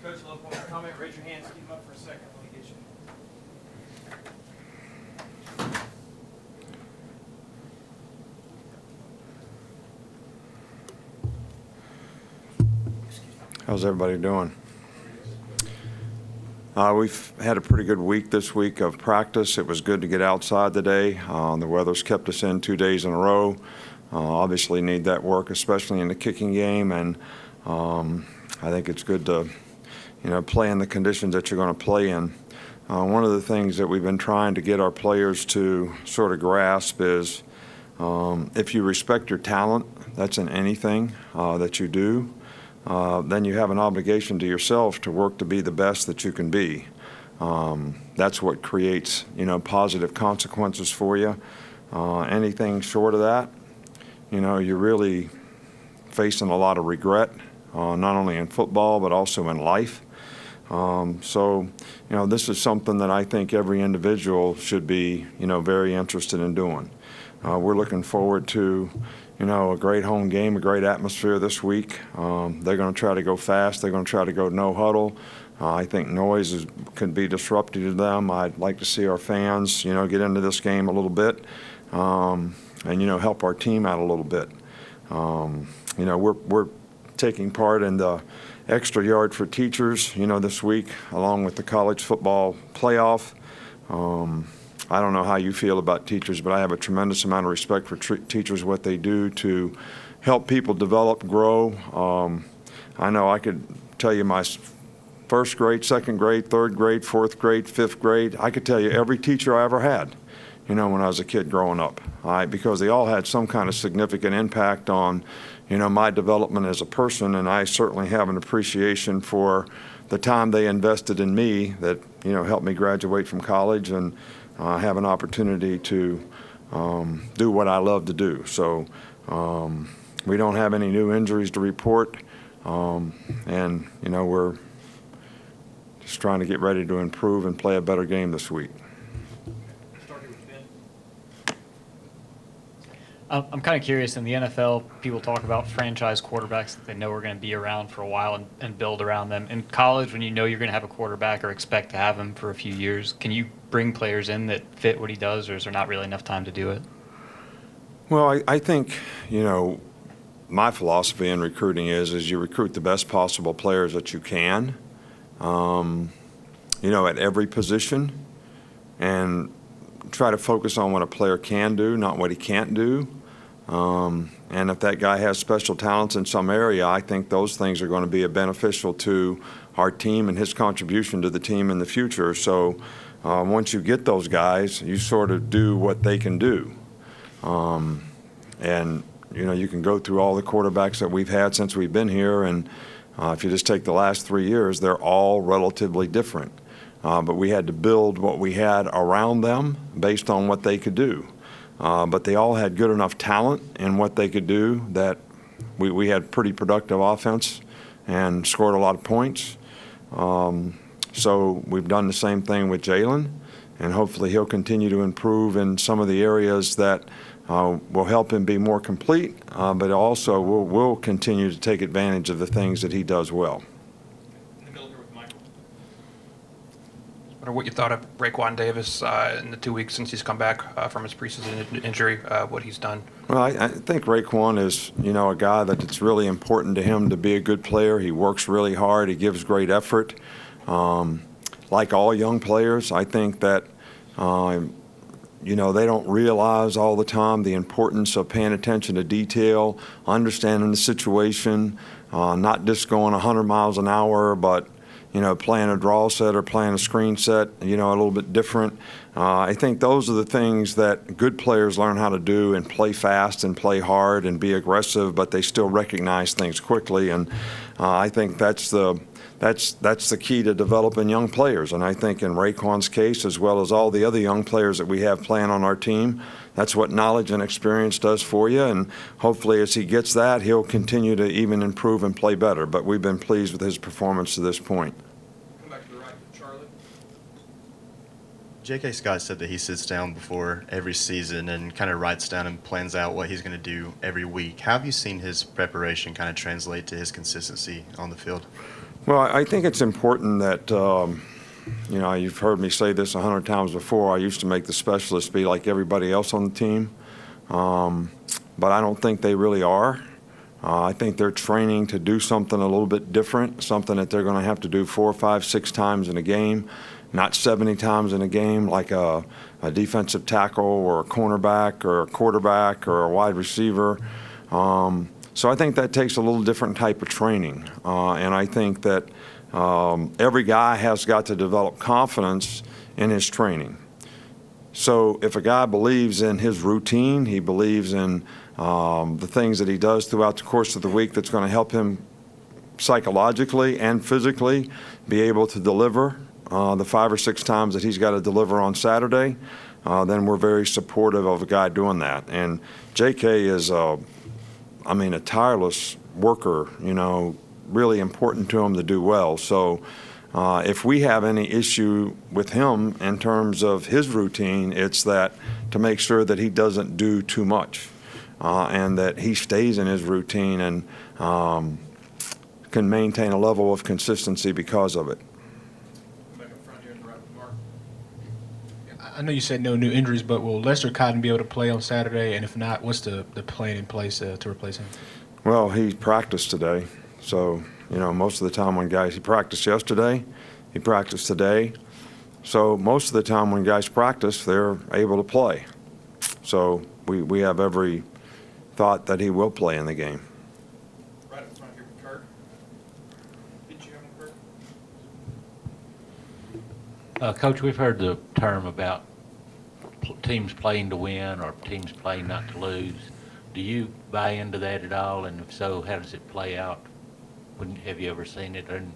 Coach, a little point of comment. Raise your hands. Keep them up for a second. Let me get you. How's everybody doing? We've had a pretty good week this week of practice. It was good to get outside today. The weather's kept us in 2 days in a row. Obviously need that work, especially in the kicking game, and I think it's good to, play in the conditions that you're going to play in. One of the things that we've been trying to get our players to sort of grasp is if you respect your talent, that's in anything that you do, then you have an obligation to yourself to work to be the best that you can be. That's what creates, positive consequences for you. Anything short of that, you're really facing a lot of regret, not only in football but also in life. So, this is something that I think every individual should be, very interested in doing. We're looking forward to, a great home game, a great atmosphere this week. They're going to try to go fast. They're going to try to go no huddle. I think noise can be disruptive to them. I'd like to see our fans, get into this game a little bit and, help our team out a little bit. We're taking part in the extra yard for teachers, this week, along with the college football playoff. I don't know how you feel about teachers, but I have a tremendous amount of respect for teachers, what they do to help people develop, grow. I know I could tell you my first grade, second grade, third grade, fourth grade, fifth grade. I could tell you every teacher I ever had, when I was a kid growing up, because they all had some kind of significant impact on, my development as a person, and I certainly have an appreciation for the time they invested in me that, helped me graduate from college and have an opportunity to do what I love to do. So we don't have any new injuries to report, and, we're just trying to get ready to improve and play a better game this week. I'm kind of curious, in the NFL, people talk about franchise quarterbacks that they know are going to be around for a while and build around them. In college, when you know you're going to have a quarterback or expect to have him for a few years, can you bring players in that fit what he does, or is there not really enough time to do it? Well, I think, my philosophy in recruiting is you recruit the best possible players that you can, at every position, and try to focus on what a player can do, not what he can't do. And if that guy has special talents in some area, I think those things are going to be beneficial to our team and his contribution to the team in the future. So once you get those guys, you sort of do what they can do. And, you can go through all the quarterbacks that we've had since we've been here, and if you just take the last 3 years, they're all relatively different. But we had to build what we had around them based on what they could do. But they all had good enough talent in what they could do that we had pretty productive offense and scored a lot of points. So we've done the same thing with Jalen, and hopefully he'll continue to improve in some of the areas that will help him be more complete, but also we'll continue to take advantage of the things that he does well. What you thought of Raekwon Davis in the 2 weeks since he's come back from his preseason injury, what he's done? Well, I think Raekwon is, a guy that it's really important to him to be a good player. He works really hard. He gives great effort. Like all young players, I think that, they don't realize all the time the importance of paying attention to detail, understanding the situation, not just going 100 miles an hour, but playing a draw set or playing a screen set, a little bit different. I think those are the things that good players learn how to do, and play fast and play hard and be aggressive, but they still recognize things quickly. And I think that's the key to developing young players. And I think in Raekwon's case, as well as all the other young players that we have playing on our team, that's what knowledge and experience does for you. And hopefully as he gets that, he'll continue to even improve and play better. But we've been pleased with his performance to this point. J.K. Scott said that he sits down before every season and kind of writes down and plans out what he's going to do every week. How have you seen his preparation kind of translate to his consistency on the field? Well, I think it's important that, you've heard me say this 100 times before. I used to make the specialists be like everybody else on the team, but I don't think they really are. I think they're training to do something a little bit different, something that they're going to have to do 4, 5, 6 times in a game, not 70 times in a game like a defensive tackle or a cornerback or a quarterback or a wide receiver. So I think that takes a little different type of training. And I think that every guy has got to develop confidence in his training. So if a guy believes in his routine, he believes in the things that he does throughout the course of the week that's going to help him psychologically and physically be able to deliver the 5 or 6 times that he's got to deliver on Saturday, then we're very supportive of a guy doing that. And J.K. is a tireless worker, really important to him to do well. So if we have any issue with him in terms of his routine, it's that to make sure that he doesn't do too much and that he stays in his routine and can maintain a level of consistency because of it. Back up front here in the right with Mark. I know you said no new injuries, but will Lester Cotton be able to play on Saturday? And if not, what's the plan in place to replace him? Well, he practiced today. So, most of the time when he practiced yesterday, he practiced today. So most of the time when guys practice, they're able to play. So we have every thought that he will play in the game. Right up front here with Kirk. Did you have one, Kirk? Coach, we've heard the term about teams playing to win or teams playing not to lose. Do you buy into that at all? And if so, how does it play out? Have you ever seen it? And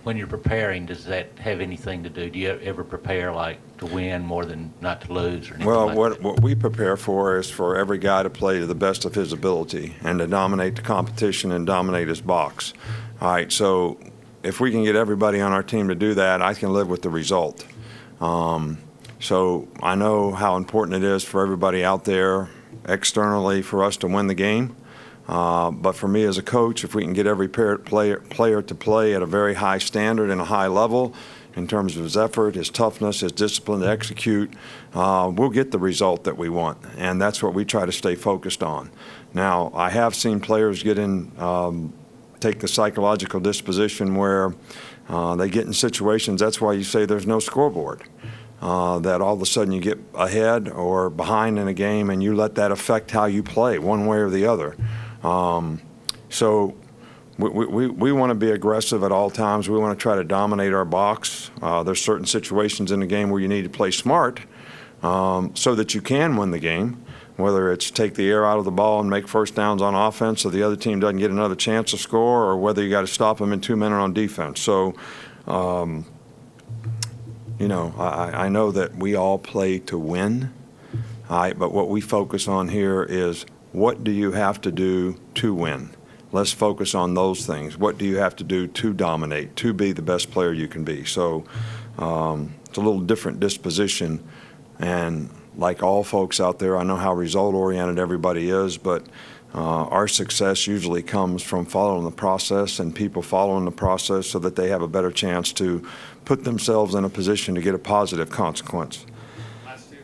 when you're preparing, does that have anything to do? Do you ever prepare like to win more than not to lose or anything Well, like that? what we prepare for is for every guy to play to the best of his ability and to dominate the competition and dominate his box. All right, so if we can get everybody on our team to do that, I can live with the result. So I know how important it is for everybody out there externally for us to win the game. But for me as a coach, if we can get every player to play at a very high standard and a high level in terms of his effort, his toughness, his discipline to execute, we'll get the result that we want. And that's what we try to stay focused on. Now, I have seen players take the psychological disposition where they get in situations, that's why you say there's no scoreboard. That all of a sudden you get ahead or behind in a game and you let that affect how you play one way or the other. So we want to be aggressive at all times. We want to try to dominate our box. There's certain situations in the game where you need to play smart so that you can win the game, whether it's take the air out of the ball and make first downs on offense so the other team doesn't get another chance to score, or whether you got to stop them in 2 minutes on defense. So, I know that we all play to win, all right, but what we focus on here is what do you have to do to win? Let's focus on those things. What do you have to do to dominate, to be the best player you can be? So it's a little different disposition. And like all folks out there, I know how result-oriented everybody is, but our success usually comes from following the process and people following the process so that they have a better chance to put themselves in a position to get a positive consequence. Last two.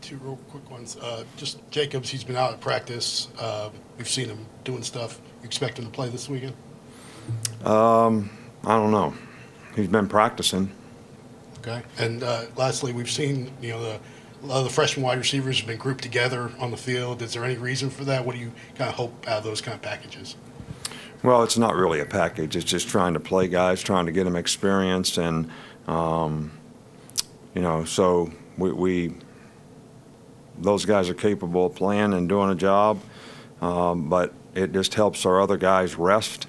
Two real quick ones. Just Jacobs, he's been out at practice. We've seen him doing stuff. You expect him to play this weekend? I don't know. He's been practicing. Okay. And lastly, we've seen, a lot of the freshman wide receivers have been grouped together on the field. Is there any reason for that? What do you kind of hope out of those kind of packages? Well, it's not really a package. It's just trying to play guys, trying to get them experience. And, so we those guys are capable of playing and doing a job, but it just helps our other guys rest.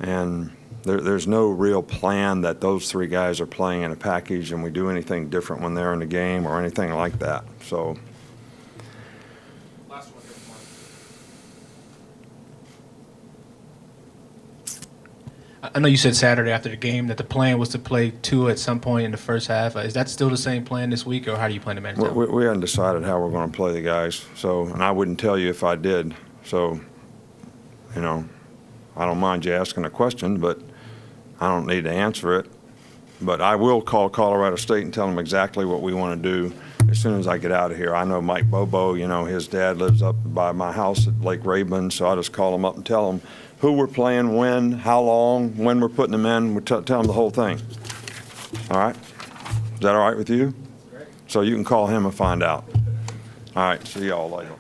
And there's no real plan that those three guys are playing in a package and we do anything different when they're in the game or anything like that. So. Last one here with Mark. I know you said Saturday after the game that the plan was to play Tua at some point in the first half. Is that still the same plan this week, or how do you plan to manage that? We haven't decided how we're going to play the guys. So, and I wouldn't tell you if I did. So, I don't mind you asking a question, but I don't need to answer it. But I will call Colorado State and tell them exactly what we want to do as soon as I get out of here. I know Mike Bobo, you know, his dad lives up by my house at Lake Raven, so I just call him up and tell him who we're playing, when, how long, when we're putting them in. We tell them the whole thing. All right? Is that all right with you? So you can call him and find out. All right, see y'all later.